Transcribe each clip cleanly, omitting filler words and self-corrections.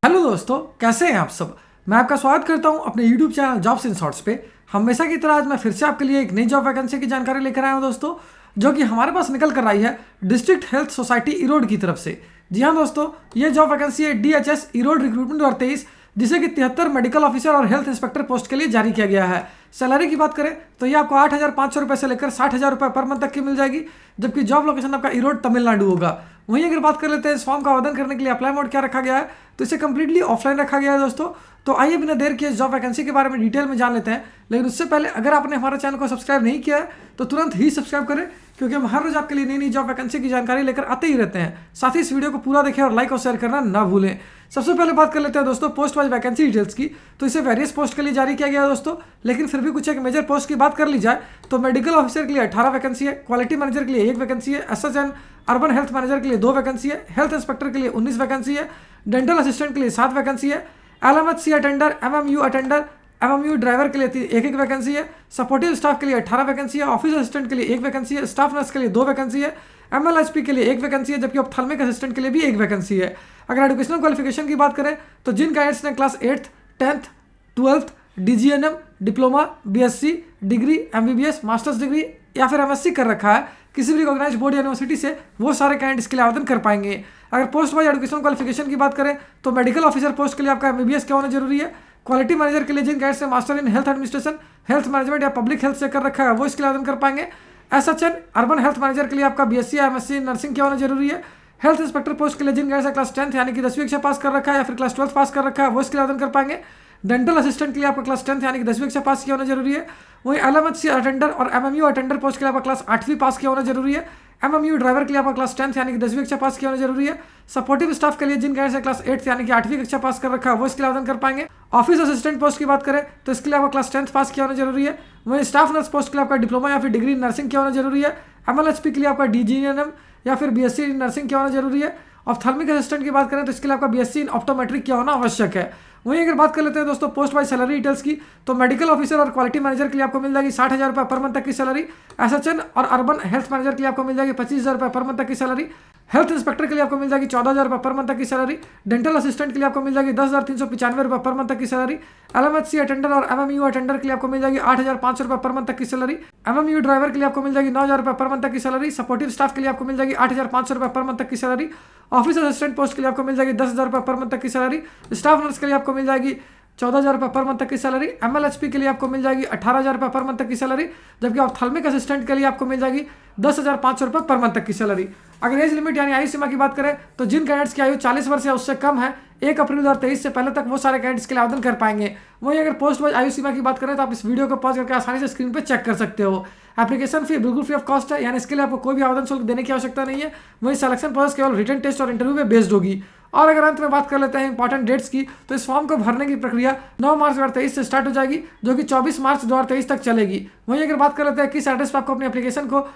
Hello दोस्तों, कैसे हैं आप सब। मैं आपका स्वागत करता हूं अपने YouTube channel jobs in shorts पे। हमेशा की तरह आज मैं फिर से आपके लिए एक नई जॉब वैकेंसी की जानकारी लेकर आया हूं दोस्तों, जो कि हमारे पास निकल कर आई है डिस्ट्रिक्ट हेल्थ सोसाइटी इरोड की तरफ से। जी हाँ दोस्तों, ये जॉब वैकेंसी है DHS इरोड रिक्रूटमेंट 2023, जिसे कि 73 मेडिकल ऑफिसर और हेल्थ इंस्पेक्टर पोस्ट के लिए जारी किया गया है। सैलरी की बात करें तो ये आपको 8,500 रुपये से लेकर 60,000 रुपये पर मंथ तक की मिल जाएगी, जबकि जॉब लोकेशन आपका इरोड तमिलनाडु होगा। वहीं अगर बात कर लेते हैं इस फॉर्म का आवेदन करने के लिए अप्लाई मोड क्या रखा गया है, तो इसे कंप्लीटली ऑफलाइन रखा गया है दोस्तों। तो आइए बिना देर किए इस जॉब वैकेंसी के बारे में डिटेल में जान लेते हैं। लेकिन उससे पहले अगर आपने हमारे चैनल को सब्सक्राइब नहीं किया है तो तुरंत ही सब्सक्राइब करें, क्योंकि हम हर रोज आपके लिए नई नई जॉब वैकेंसी की जानकारी लेकर आते ही रहते हैं। साथ ही इस वीडियो को पूरा देखें और लाइक और शेयर करना ना भूलें। सबसे पहले बात कर लेते हैं दोस्तों पोस्ट वाइज वैकेंसी डिटेल्स की। तो इसे वेरियस पोस्ट के लिए जारी किया गया है दोस्तों, लेकिन फिर भी कुछ एक मेजर पोस्ट की बात कर ली जाए तो मेडिकल ऑफिसर के लिए 18 वैकेंसी है, क्वालिटी मैनेजर के लिए 1 वैकेंसी है, SHN अर्बन हेल्थ मैनेजर के लिए 2 वैकेंसी है, हेल्थ इंस्पेक्टर के लिए 19 वैकेंसी है, डेंटल असिस्टेंट के लिए 7 वैकेंसी है, LMHC attender, MMU attender, MMU driver के लिए 1-1 वैकेंसी है, सपोर्टिव स्टाफ के लिए 18 वैकेंसी है, ऑफिस असिस्टेंट के लिए 1 वैकेंसी है, स्टाफ नर्स के लिए 2 वैकेंसी है, MLHP के लिए 1 वैकेंसी है, जबकि ऑप्थेल्मिक असिस्टेंट के लिए भी 1 वैकेंसी है। अगर एजुकेशनल क्वालिफिकेशन की बात करें तो जिन कैडेट्स ने class 8th, 10th, 12th, DGNM, diploma, BSc degree, MBBS, masters degree या फिर MSc कर रखा है किसी भी रिकॉग्नाइज्ड बोर्ड या यूनिवर्सिटी से, वो सारे कैंडिडेट इसके लिए आवेदन कर पाएंगे। अगर पोस्ट वाइज एजुकेशनल क्वालिफिकेशन की बात करें तो मेडिकल ऑफिसर पोस्ट के लिए आपका MBBS क्या होना जरूरी है। क्वालिटी मैनेजर के लिए जिन कैंडिडेट्स ने master in health administration, health management या पब्लिक हेल्थ से कर रखा है वो इसके लिए आवेदन कर पाएंगे। SHN अर्बन हेल्थ मैनेजर के लिए आपका BSc या MSc नर्सिंग क्या होना जरूरी है। हेल्थ इंस्पेक्टर पोस्ट के लिए जिन कैंडिडेट्स क्लास 10th यानी कि 10वीं कक्षा पास कर रखा है या फिर क्लास 12th पास कर रखा है वो इसके लिए आवेदन कर पाएंगे। डेंटल असिस्टेंट के लिए आपका क्लास 10th यानी कि 10वीं कक्षा पास किया होना जरूरी है। वहीं LMHC अटेंडर और MMU अटेंडर पोस्ट के लिए आपका क्लास 8वीं पास किया होना जरूरी है। MMU ड्राइवर के लिए आपका क्लास 10th यानी कि 10वीं कक्षा पास किया होना जरूरी है। सपोर्टिव स्टाफ के लिए जिन कैंडिडेट्स क्लास 8th यानी कि 8वीं कक्षा पास कर रखा है वो इसके लिए आवेदन कर पाएंगे। ऑफिस असिस्टेंट पोस्ट की बात करें तो इसके लिए आपका क्लास 10th पास किया होना जरूरी है। वहीं स्टाफ नर्स पोस्ट के लिए आपका डिप्लोमा या फिर डिग्री इन नर्सिंग किया होना जरूरी है। MLHP के लिए आपका DGNM या फिर BSc इन नर्सिंग किया होना जरूरी है। ऑप्थेल्मिक असिस्टेंट की बात करें तो इसके लिए आपका BSc इन ऑप्टोमेट्रिक किया होना आवश्यक है। वहीं अगर बात कर लेते हैं दोस्तों पोस्ट वाइज सैलरी डिटेल्स की, तो मेडिकल ऑफिसर और क्वालिटी मैनेजर के लिए आपको मिल जाएगी 60,000 रुपये पर मंथ तक की सैलरी। SHN और अर्बन हेल्थ मैनेजर के लिए आपको मिल जाएगी 25,000 रुपये पर मंथ तक की सैलरी। हेल्थ इंस्पेक्टर के लिए आपको मिल जाएगी 14,000 रुपये पर मंथ तक की सैलरी। डेंटल असिस्टेंट के लिए आपको मिल जाएगी 10,395 रुपये पर मंथ तक की सैलरी। LMHC अटेंडर और MMU अटेंडर के लिए आपको मिल जाएगी 8,500 रुपये पर मंथ तक की सैलरी। MMU ड्राइवर के लिए आपको मिल जाएगी 9,000 रुपये पर मंथ तक की सैलरी। सपोर्टिव स्टाफ के लिए आपको मिल जाएगी 8,500 रुपये पर मंथ तक की सैलरी। ऑफिस असिस्टेंट पोस्ट के लिए आपको मिल जाएगी 10,000 रुपये पर मंथ तक की सैलरी। स्टाफ नर्स के लिए आपको मिल जाएगी 14,000 रुपये पर मंथ तक की सैलरी। MLHP के लिए आपको मिल जाएगी 18,000 रुपये पर मंथ तक की सैलरी, जबकि ऑप्थेल्मिक असिस्टेंट के लिए आपको मिल जाएगी 10,500 रुपये पर मंथ तक की सैलरी। अगर एज लिमिट यानी आयु सीमा की बात करें तो जिन कैंडिडेट्स की आयु 40 वर्ष या उससे कम है 1 अप्रैल 2023 से पहले तक वो सारे कैंडिडेट्स के लिए आवेदन कर पाएंगे। वहीं अगर पोस्ट वाइज आयु सीमा की बात करें तो आप इस वीडियो को पॉज करके आसानी से स्क्रीन पर चेक कर सकते हो। एप्लीकेशन फी बिल्कुल फ्री ऑफ कॉस्ट है, यानी इसके लिए आपको कोई भी आवेदन शुल्क देने की आवश्यकता नहीं है। वहीं सिलेक्शन प्रोसेस केवल रिटन टेस्ट और इंटरव्यू पे बेस्ड होगी। और अगर अंत में बात कर लेते हैं इंपॉर्टेंट डेट्स की, तो इस फॉर्म को भरने की प्रक्रिया 9 मार्च 2023 से स्टार्ट हो जाएगी, जो कि 24 मार्च 2023 तक चलेगी। वहीं अगर बात कर लेते हैं किस एड्रेस पर आपको अपनी एप्लीकेशन को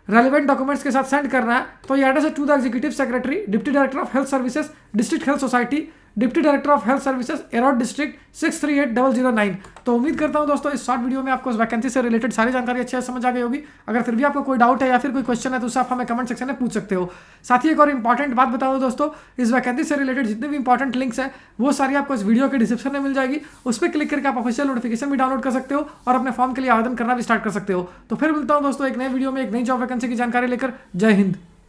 रेलिवेंट डॉक्यूमेंट्स के साथ सेंड करना है, तो ये एड्रेस है to the executive secretary, deputy director of health services, district health society, deputy director of health services, Erode district 638009। तो उम्मीद करता हूं दोस्तों इस शॉर्ट वीडियो में आपको इस वैकेंसी से रिलेटेड सारी जानकारी अच्छे से समझ आ गई होगी। अगर फिर भी आपको कोई डाउट है या फिर कोई क्वेश्चन है तो उसे आप हमें कमेंट सेक्शन में पूछ सकते हो। साथ ही एक और इंपॉर्टेंट बात बताओ दोस्तों, इस वैकेंसी से रिलेटेड जितने भी इंपॉर्टेंट लिंक्स हैं वो सारी आपको इस वीडियो के डिस्क्रिप्शन में मिल जाएगी। उस पर क्लिक करके आप ऑफिशियल नोटिफिकेशन भी डाउनलोड कर सकते हो और अपने फॉर्म के लिए आवेदन करना भी स्टार्ट कर सकते हो। तो फिर मिलता हूं दोस्तों एक नए वीडियो में एक नई जॉब वैकेंसी की जानकारी लेकर। जय हिंद।